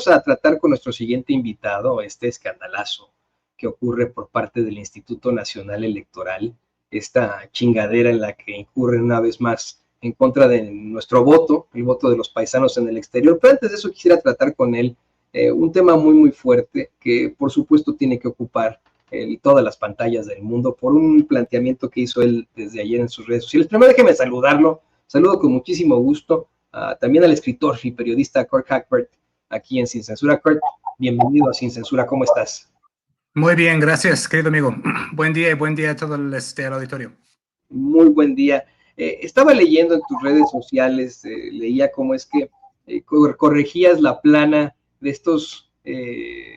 vamos a tratar con nuestro siguiente invitado este escandalazo que ocurre por parte del Instituto Nacional Electoral, esta chingadera en la que incurren una vez más en contra de nuestro voto, el voto de los paisanos en el exterior. Pero antes de eso quisiera tratar con él un tema muy, muy fuerte que por supuesto tiene que ocupar todas las pantallas del mundo por un planteamiento que hizo él desde ayer en sus redes sociales. Primero déjeme saludarlo, saludo con muchísimo gusto también al escritor y periodista Kurt Hackbert aquí en Sin Censura. Kurt, bienvenido a Sin Censura, ¿cómo estás? Muy bien, gracias, querido amigo. Buen día y buen día a todo el auditorio. Muy buen día. Estaba leyendo en tus redes sociales, leía cómo es que corregías la plana de estos,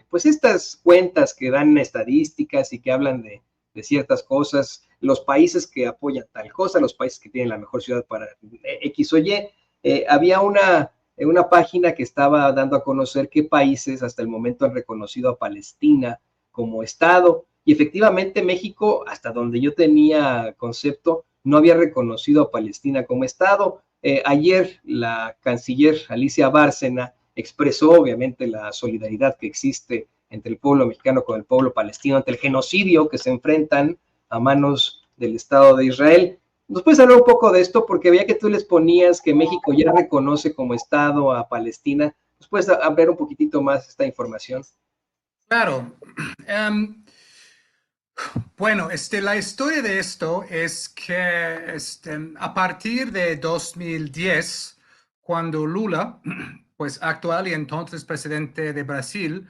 pues estas cuentas que dan estadísticas y que hablan de ciertas cosas, los países que apoyan tal cosa, los países que tienen la mejor ciudad para X o Y. Había una página que estaba dando a conocer qué países hasta el momento han reconocido a Palestina como Estado. Y efectivamente México, hasta donde yo tenía concepto, no había reconocido a Palestina como Estado. Ayer la canciller Alicia Bárcena expresó obviamente la solidaridad que existe entre el pueblo mexicano con el pueblo palestino ante el genocidio que se enfrentan a manos del Estado de Israel. ¿Nos puedes hablar un poco de esto? Porque veía que tú les ponías que México ya reconoce como Estado a Palestina. ¿Nos puedes hablar un poquitito más esta información? Claro. Bueno, la historia de esto es que a partir de 2010, cuando Lula, pues actual y entonces presidente de Brasil,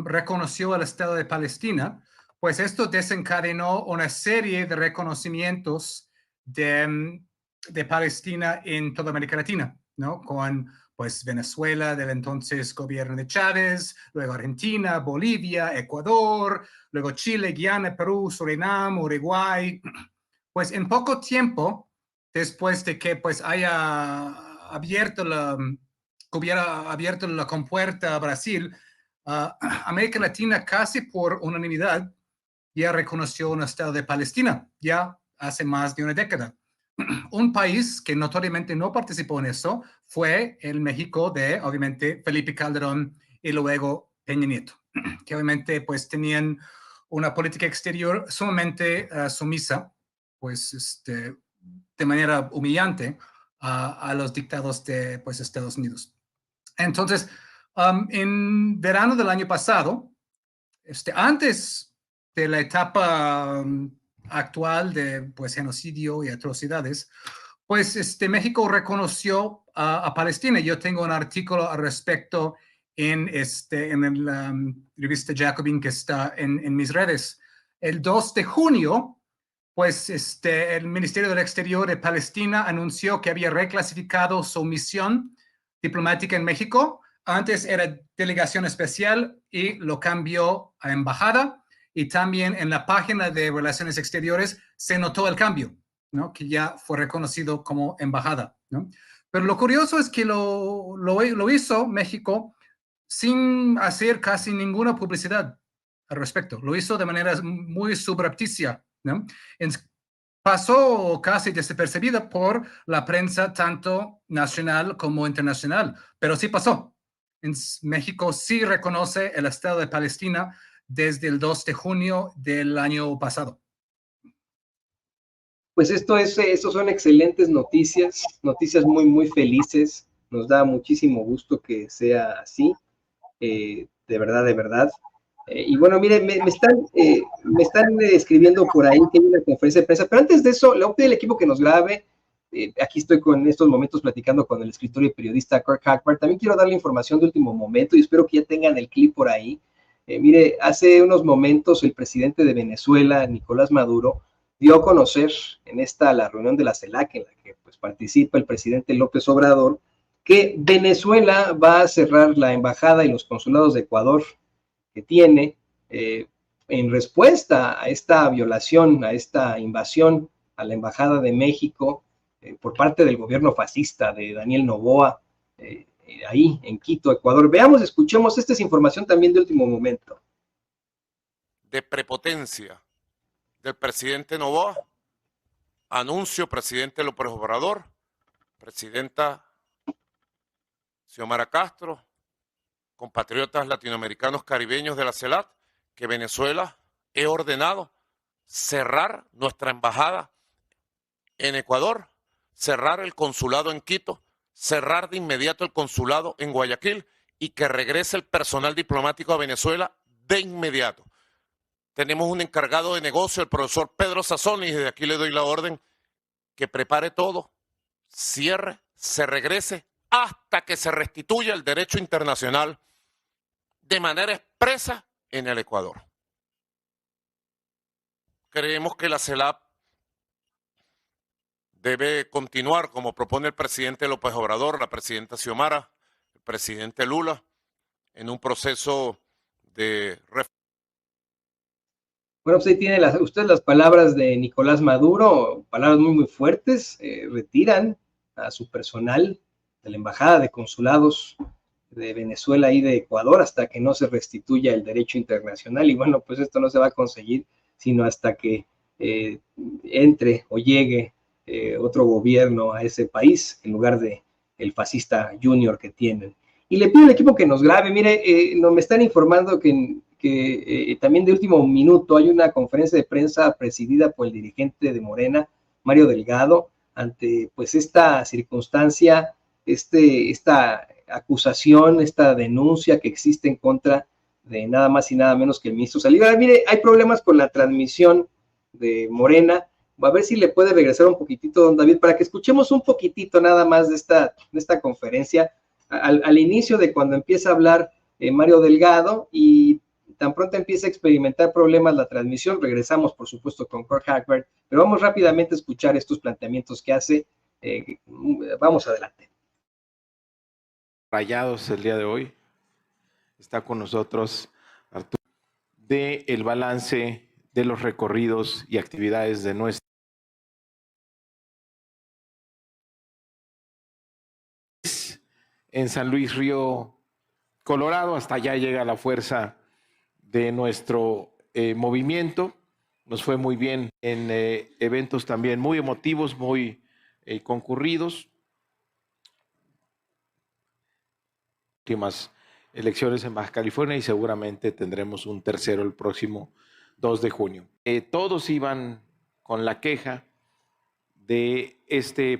reconoció al Estado de Palestina, pues esto desencadenó una serie de reconocimientos de Palestina en toda América Latina, ¿no? Con pues Venezuela del entonces gobierno de Chávez, luego Argentina, Bolivia, Ecuador, luego Chile, Guyana, Perú, Surinam, Uruguay. Pues en poco tiempo, después de que pues hubiera abierto la compuerta a Brasil, América Latina casi por unanimidad ya reconoció un Estado de Palestina, ya hace más de una década. Un país que notoriamente no participó en eso fue el México de, obviamente, Felipe Calderón y luego Peña Nieto, que obviamente pues tenían una política exterior sumamente sumisa, pues de manera humillante a los dictados de pues, Estados Unidos. Entonces, en verano del año pasado, antes de la etapa actual de pues, genocidio y atrocidades, pues México reconoció a Palestina. Yo tengo un artículo al respecto en la revista Jacobin que está en mis redes. El 2 de junio, pues el Ministerio del Exterior de Palestina anunció que había reclasificado su misión diplomática en México. Antes era delegación especial y lo cambió a embajada, y también en la página de Relaciones Exteriores se notó el cambio, ¿no? Que ya fue reconocido como embajada, ¿no? Pero lo curioso es que lo hizo México sin hacer casi ninguna publicidad al respecto. Lo hizo de manera muy subrepticia, ¿no? Pasó casi desapercibida por la prensa tanto nacional como internacional, pero sí pasó. En México sí reconoce el Estado de Palestina desde el 2 de junio del año pasado. Pues estos son excelentes noticias, noticias muy, muy felices. Nos da muchísimo gusto que sea así, de verdad, de verdad. Y bueno, mire, me están escribiendo por ahí que hay una conferencia de prensa, pero antes de eso, le voy a pedir al equipo que nos grabe. Aquí estoy en estos momentos platicando con el escritor y periodista Kurt Hackbert. También quiero darle información de último momento y espero que ya tengan el clip por ahí. Mire, hace unos momentos el presidente de Venezuela, Nicolás Maduro, dio a conocer en la reunión de la CELAC, en la que pues, participa el presidente López Obrador, que Venezuela va a cerrar la embajada y los consulados de Ecuador que tiene en respuesta a esta violación, a esta invasión a la embajada de México por parte del gobierno fascista de Daniel Noboa, ahí en Quito, Ecuador. Veamos, escuchemos, esta es información también de último momento. De prepotencia del presidente Noboa, anuncio presidente López Obrador, presidenta Xiomara Castro, compatriotas latinoamericanos caribeños de la CELAC, que Venezuela he ordenado cerrar nuestra embajada en Ecuador, cerrar el consulado en Quito, cerrar de inmediato el consulado en Guayaquil y que regrese el personal diplomático a Venezuela de inmediato. Tenemos un encargado de negocio, el profesor Pedro Sazón, y desde aquí le doy la orden que prepare todo, cierre, se regrese hasta que se restituya el derecho internacional de manera expresa en el Ecuador. Creemos que la CELAC debe continuar como propone el presidente López Obrador, la presidenta Xiomara, el presidente Lula, en un proceso de reforma. Bueno, pues ahí tiene usted las palabras de Nicolás Maduro, palabras muy fuertes. Retiran a su personal de la embajada, de consulados de Venezuela y de Ecuador hasta que no se restituya el derecho internacional. Y bueno, pues esto no se va a conseguir sino hasta que entre o llegue otro gobierno a ese país en lugar de el fascista junior que tienen. Y le pido al equipo que nos grabe. Mire, me están informando que también de último minuto hay una conferencia de prensa presidida por el dirigente de Morena, Mario Delgado, ante pues esta circunstancia, esta acusación, esta denuncia que existe en contra de nada más y nada menos que el ministro Saldívar. Mire, hay problemas con la transmisión de Morena. A ver si le puede regresar un poquitito, don David, para que escuchemos un poquitito nada más de esta conferencia, al inicio de cuando empieza a hablar Mario Delgado, y tan pronto empieza a experimentar problemas la transmisión. Regresamos, por supuesto, con Kurt Hagbert, pero vamos rápidamente a escuchar estos planteamientos que hace. Vamos adelante. Rayados el día de hoy. Está con nosotros Arturo, de el balance de los recorridos y actividades de nuestra en San Luis Río Colorado. Hasta allá llega la fuerza de nuestro movimiento. Nos fue muy bien en eventos también muy emotivos, muy concurridos. Últimas elecciones en Baja California y seguramente tendremos un tercero el próximo 2 de junio. Todos iban con la queja de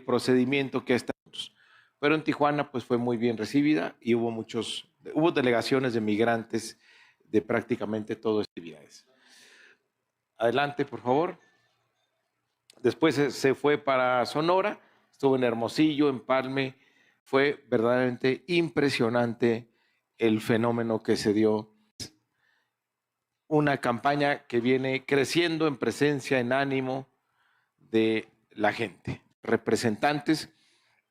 procedimiento que estamos, pero en Tijuana pues fue muy bien recibida y hubo delegaciones de migrantes de prácticamente todas las actividades. Adelante, por favor. Después se fue para Sonora, estuvo en Hermosillo, en Palme. Fue verdaderamente impresionante el fenómeno que se dio. Una campaña que viene creciendo en presencia, en ánimo de la gente, representantes,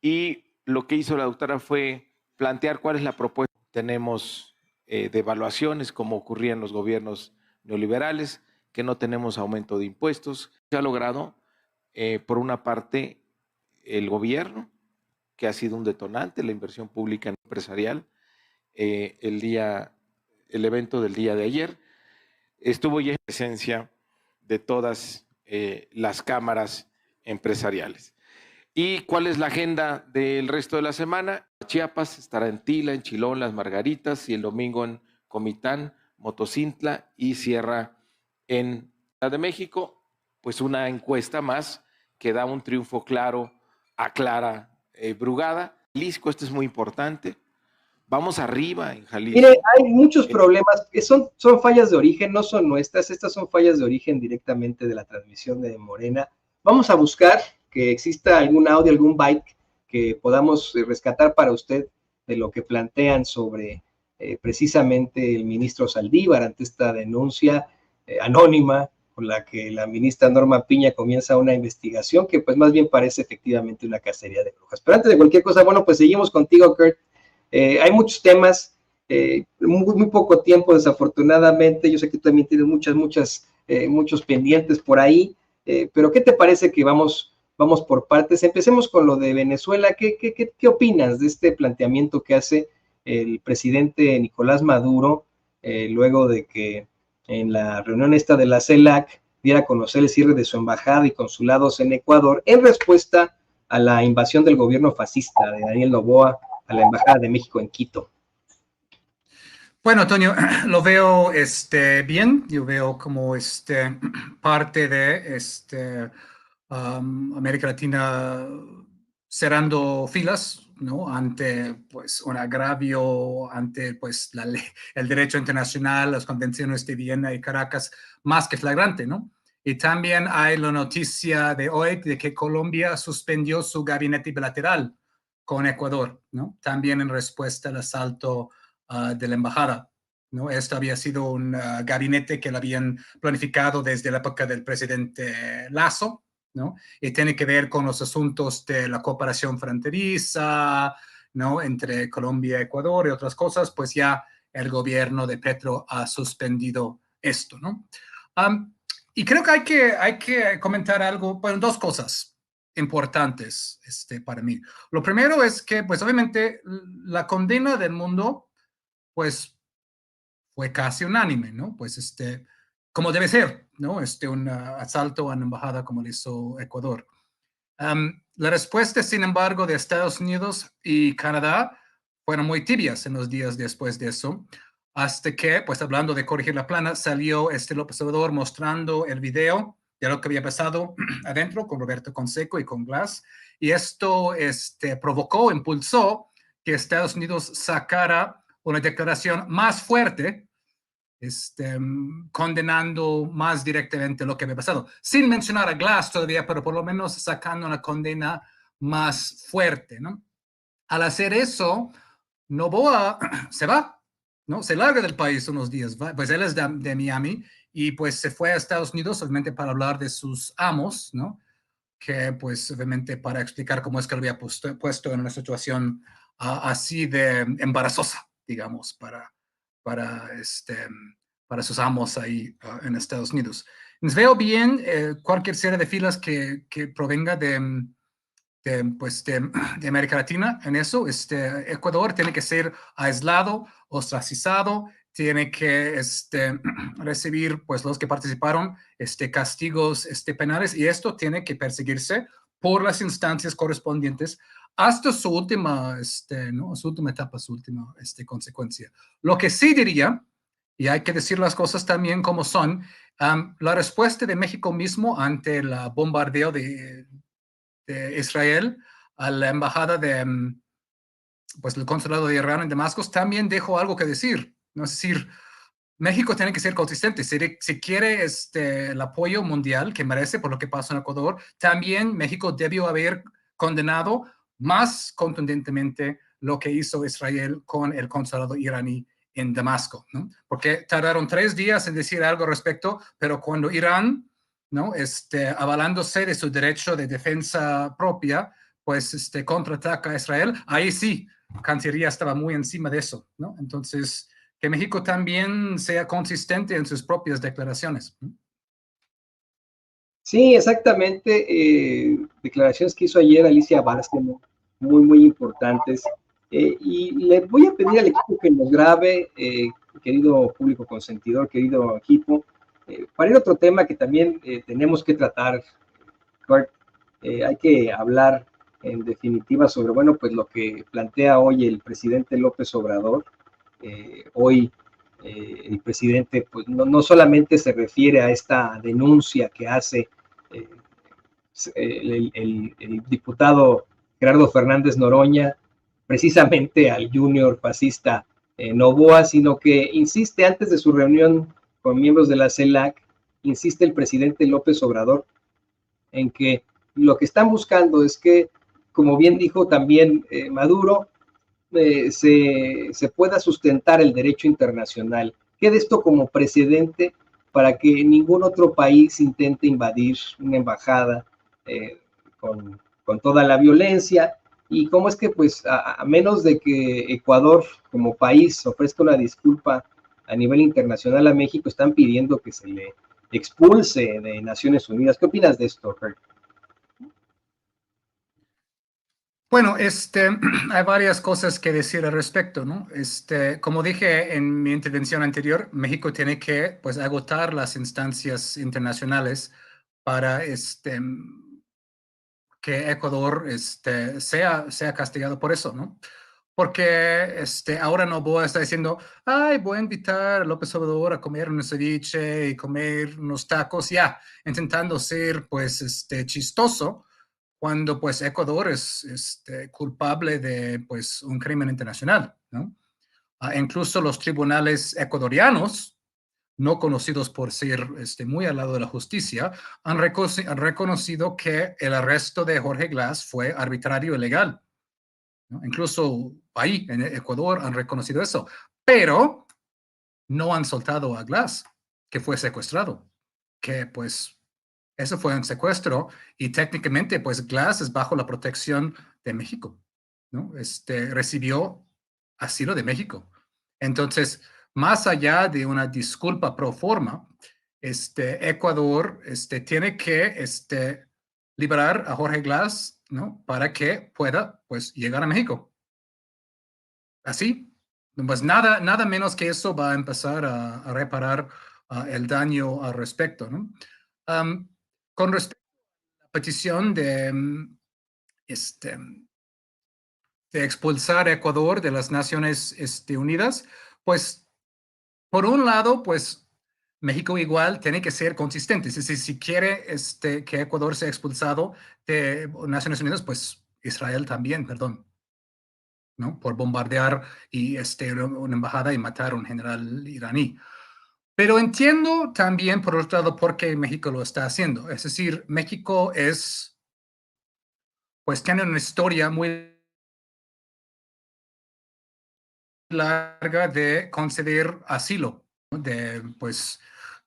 y lo que hizo la doctora fue plantear cuál es la propuesta. Tenemos devaluaciones como ocurría en los gobiernos neoliberales, que no tenemos aumento de impuestos. Se ha logrado, por una parte, el gobierno, que ha sido un detonante, la inversión pública empresarial. El evento del día de ayer estuvo ya en presencia de todas las cámaras empresariales. ¿Y cuál es la agenda del resto de la semana? Chiapas estará en Tila, en Chilón, Las Margaritas, y el domingo en Comitán, Motocintla, y cierra en Ciudad de México, pues una encuesta más que da un triunfo claro a Clara Brugada. Jalisco, esto es muy importante. Vamos arriba en Jalisco. Mire, hay muchos problemas que son fallas de origen, no son nuestras. Estas son fallas de origen directamente de la transmisión de Morena. Vamos a buscar que exista algún audio, algún byte que podamos rescatar para usted de lo que plantean sobre precisamente el ministro Saldívar ante esta denuncia anónima con la que la ministra Norma Piña comienza una investigación que pues más bien parece efectivamente una cacería de brujas. Pero antes de cualquier cosa, bueno, pues seguimos contigo, Kurt. Hay muchos temas, muy poco tiempo desafortunadamente. Yo sé que tú también tienes muchos pendientes por ahí, pero ¿qué te parece que vamos por partes? Empecemos con lo de Venezuela. ¿Qué opinas de este planteamiento que hace el presidente Nicolás Maduro luego de que en la reunión esta de la CELAC diera a conocer el cierre de su embajada y consulados en Ecuador en respuesta a la invasión del gobierno fascista de Daniel Noboa a la Embajada de México en Quito? Bueno, Antonio, lo veo bien. Yo veo como parte de América Latina cerrando filas, ¿no? Ante pues un agravio, ante pues la ley, el derecho internacional, las convenciones de Viena y Caracas, más que flagrante, ¿no? Y también hay la noticia de hoy de que Colombia suspendió su gabinete bilateral con Ecuador, ¿no? También en respuesta al asalto de la embajada, ¿no? Esto había sido un gabinete que lo habían planificado desde la época del presidente Lazo, ¿no? Y tiene que ver con los asuntos de la cooperación fronteriza, ¿no? Entre Colombia y Ecuador y otras cosas, pues ya el gobierno de Petro ha suspendido esto, ¿no? Um, y creo que hay que comentar algo, bueno, dos cosas importantes para mí. Lo primero es que, pues obviamente, la condena del mundo, pues fue casi unánime, ¿no? Pues como debe ser, ¿no? Un asalto a una embajada como lo hizo Ecuador. La respuesta, sin embargo, de Estados Unidos y Canadá fueron muy tibias en los días después de eso, hasta que, pues hablando de corregir la plana, salió López Obrador mostrando el video de lo que había pasado adentro con Roberto Conseco y con Glass, y esto provocó, impulsó que Estados Unidos sacara una declaración más fuerte condenando más directamente lo que había pasado, sin mencionar a Glass todavía, pero por lo menos sacando una condena más fuerte, ¿no? Al hacer eso, Noboa se va, ¿no? Se larga del país unos días, ¿va? Pues él es de Miami y pues se fue a Estados Unidos obviamente para hablar de sus amos, ¿no? Que pues obviamente para explicar cómo es que lo había puesto en una situación así de embarazosa, digamos, para, para sus amos ahí en Estados Unidos. Entonces veo bien cualquier serie de filas que provenga pues de América Latina en eso. Ecuador tiene que ser aislado, ostracizado, tiene que recibir, pues los que participaron, castigos penales, y esto tiene que perseguirse por las instancias correspondientes hasta su última, ¿no? Su última etapa, su última consecuencia. Lo que sí diría, y hay que decir las cosas también como son, la respuesta de México mismo ante el bombardeo de Israel a la embajada de, pues, el consulado de Irán en Damasco, también dejó algo que decir, ¿no? Es decir, México tiene que ser consistente. Si quiere el apoyo mundial que merece por lo que pasó en Ecuador, también México debió haber condenado más contundentemente lo que hizo Israel con el consulado iraní en Damasco, ¿no? Porque tardaron 3 días en decir algo al respecto, pero cuando Irán, ¿no? Avalándose de su derecho de defensa propia, pues contraataca a Israel, ahí sí, Cancillería estaba muy encima de eso, ¿no? Entonces, que México también sea consistente en sus propias declaraciones. Sí, exactamente. Declaraciones que hizo ayer Alicia Bárceno, muy, muy importantes. Y le voy a pedir al equipo que nos grabe, querido público consentidor, querido equipo, para ir a otro tema que también tenemos que tratar, Kurt. Hay que hablar en definitiva sobre, bueno, pues lo que plantea hoy el presidente López Obrador. Hoy el presidente pues no solamente se refiere a esta denuncia que hace eh, el diputado Gerardo Fernández Noroña, precisamente al junior fascista Novoa, sino que insiste antes de su reunión con miembros de la CELAC, insiste el presidente López Obrador en que lo que están buscando es que, como bien dijo también Maduro, se pueda sustentar el derecho internacional. Quede esto como precedente para que ningún otro país intente invadir una embajada con toda la violencia. Y cómo es que, pues, a menos de que Ecuador como país ofrezca una disculpa a nivel internacional a México, están pidiendo que se le expulse de Naciones Unidas. ¿Qué opinas de esto, Kurt? Bueno, hay varias cosas que decir al respecto, ¿no? Como dije en mi intervención anterior, México tiene que, pues, agotar las instancias internacionales para, que Ecuador sea castigado por eso, ¿no? porque ahora no voy a estar diciendo, ay, voy a invitar a López Obrador a comer un ceviche y comer unos tacos, ya, intentando ser, pues, chistoso, cuando, pues, Ecuador es culpable de, pues, un crimen internacional, ¿no? Incluso los tribunales ecuatorianos, no conocidos por ser muy al lado de la justicia, han reconocido que el arresto de Jorge Glass fue arbitrario y ilegal, ¿no? Incluso ahí, en Ecuador, han reconocido eso, pero no han soltado a Glass, que fue secuestrado, que pues eso fue un secuestro y técnicamente pues Glass es bajo la protección de México, ¿no? Recibió asilo de México. Entonces, más allá de una disculpa pro forma, Ecuador tiene que liberar a Jorge Glass, ¿no? Para que pueda pues llegar a México. Así, pues nada menos que eso va a empezar a reparar el daño al respecto, ¿no? Con respecto a la petición de expulsar a Ecuador de las Naciones Unidas, pues, por un lado, pues, México igual tiene que ser consistente. Es decir, si quiere que Ecuador sea expulsado de Naciones Unidas, pues Israel también, perdón, ¿no? Por bombardear y una embajada y matar a un general iraní. Pero entiendo también, por otro lado, por qué México lo está haciendo. Es decir, México pues tiene una historia muy larga de conceder asilo, ¿no? Pues,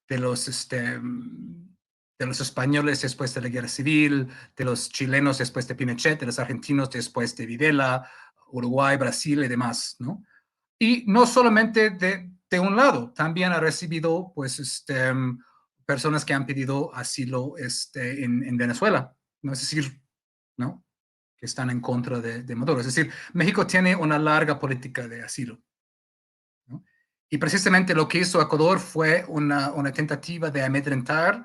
de los españoles después de la guerra civil, de los chilenos después de Pinochet, de los argentinos después de Videla, Uruguay, Brasil y demás, ¿no? Y no solamente de un lado, también ha recibido, pues, personas que han pedido asilo en Venezuela, ¿no? Es decir, ¿no? Que están en contra de Maduro. Es decir, México tiene una larga política de asilo, ¿no? Y precisamente lo que hizo Ecuador fue una tentativa de amedrentar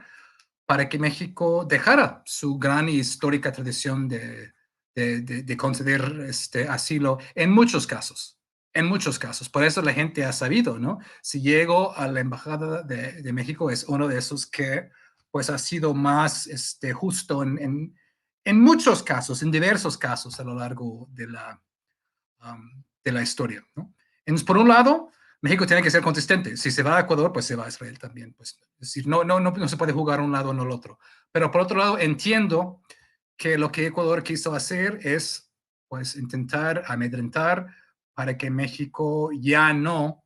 para que México dejara su gran y histórica tradición de conceder asilo en muchos casos. En muchos casos. Por eso la gente ha sabido, ¿no? Si llego a la Embajada de México, es uno de esos que pues ha sido más justo en muchos casos, en diversos casos a lo largo de la historia, ¿no? Entonces, por un lado, México tiene que ser consistente. Si se va a Ecuador, pues se va a Israel también. Pues, es decir, no se puede jugar un lado o no el otro. Pero por otro lado, entiendo que lo que Ecuador quiso hacer es pues intentar amedrentar para que México ya no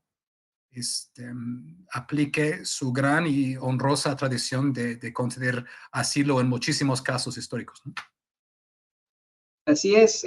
aplique su gran y honrosa tradición de conceder asilo en muchísimos casos históricos, ¿no? Así es,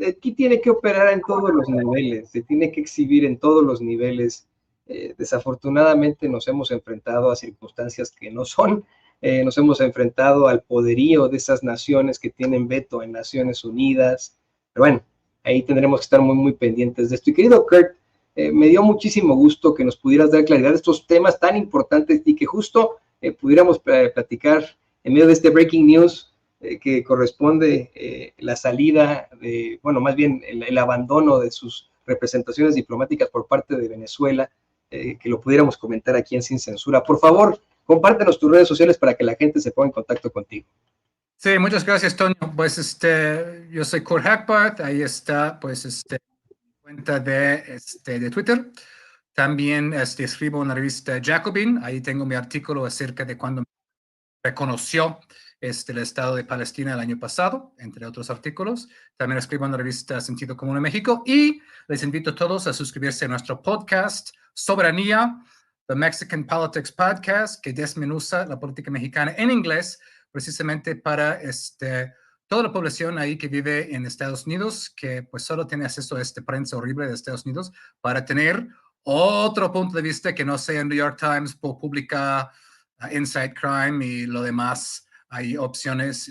aquí tiene que operar en todos los niveles, se tiene que exhibir en todos los niveles. Desafortunadamente nos hemos enfrentado a circunstancias que no son, nos hemos enfrentado al poderío de esas naciones que tienen veto en Naciones Unidas, pero bueno, ahí tendremos que estar muy, muy pendientes de esto. Y querido Kurt, me dio muchísimo gusto que nos pudieras dar claridad de estos temas tan importantes y que justo pudiéramos platicar en medio de este breaking news que corresponde la salida bueno, más bien el abandono de sus representaciones diplomáticas por parte de Venezuela, que lo pudiéramos comentar aquí en Sin Censura. Por favor, compártenos tus redes sociales para que la gente se ponga en contacto contigo. Sí, muchas gracias, Toño. Pues yo soy Kurt Hackbarth, ahí está, pues, cuenta de Twitter. También escribo en la revista Jacobin, ahí tengo mi artículo acerca de cuando reconoció el Estado de Palestina el año pasado, entre otros artículos. También escribo en la revista Sentido Común en México y les invito a todos a suscribirse a nuestro podcast Soberanía, The Mexican Politics Podcast, que desmenuza la política mexicana en inglés, precisamente para toda la población ahí que vive en Estados Unidos, que pues solo tiene acceso a esta prensa horrible de Estados Unidos, para tener otro punto de vista que no sea en New York Times, Pública, Inside Crime y lo demás. Hay opciones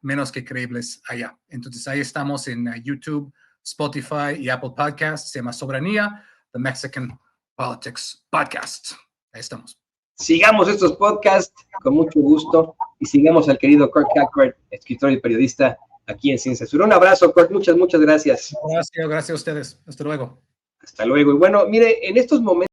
menos que creíbles allá. Entonces ahí estamos en YouTube, Spotify y Apple Podcasts. Se llama Soberanía, The Mexican Politics Podcast. Ahí estamos. Sigamos estos podcasts con mucho gusto y sigamos al querido Kurt Hackbarth, escritor y periodista, aquí en Sin Censura. Un abrazo, Kurt, muchas gracias. Gracias a ustedes. Hasta luego. Hasta luego. Y bueno, mire, en estos momentos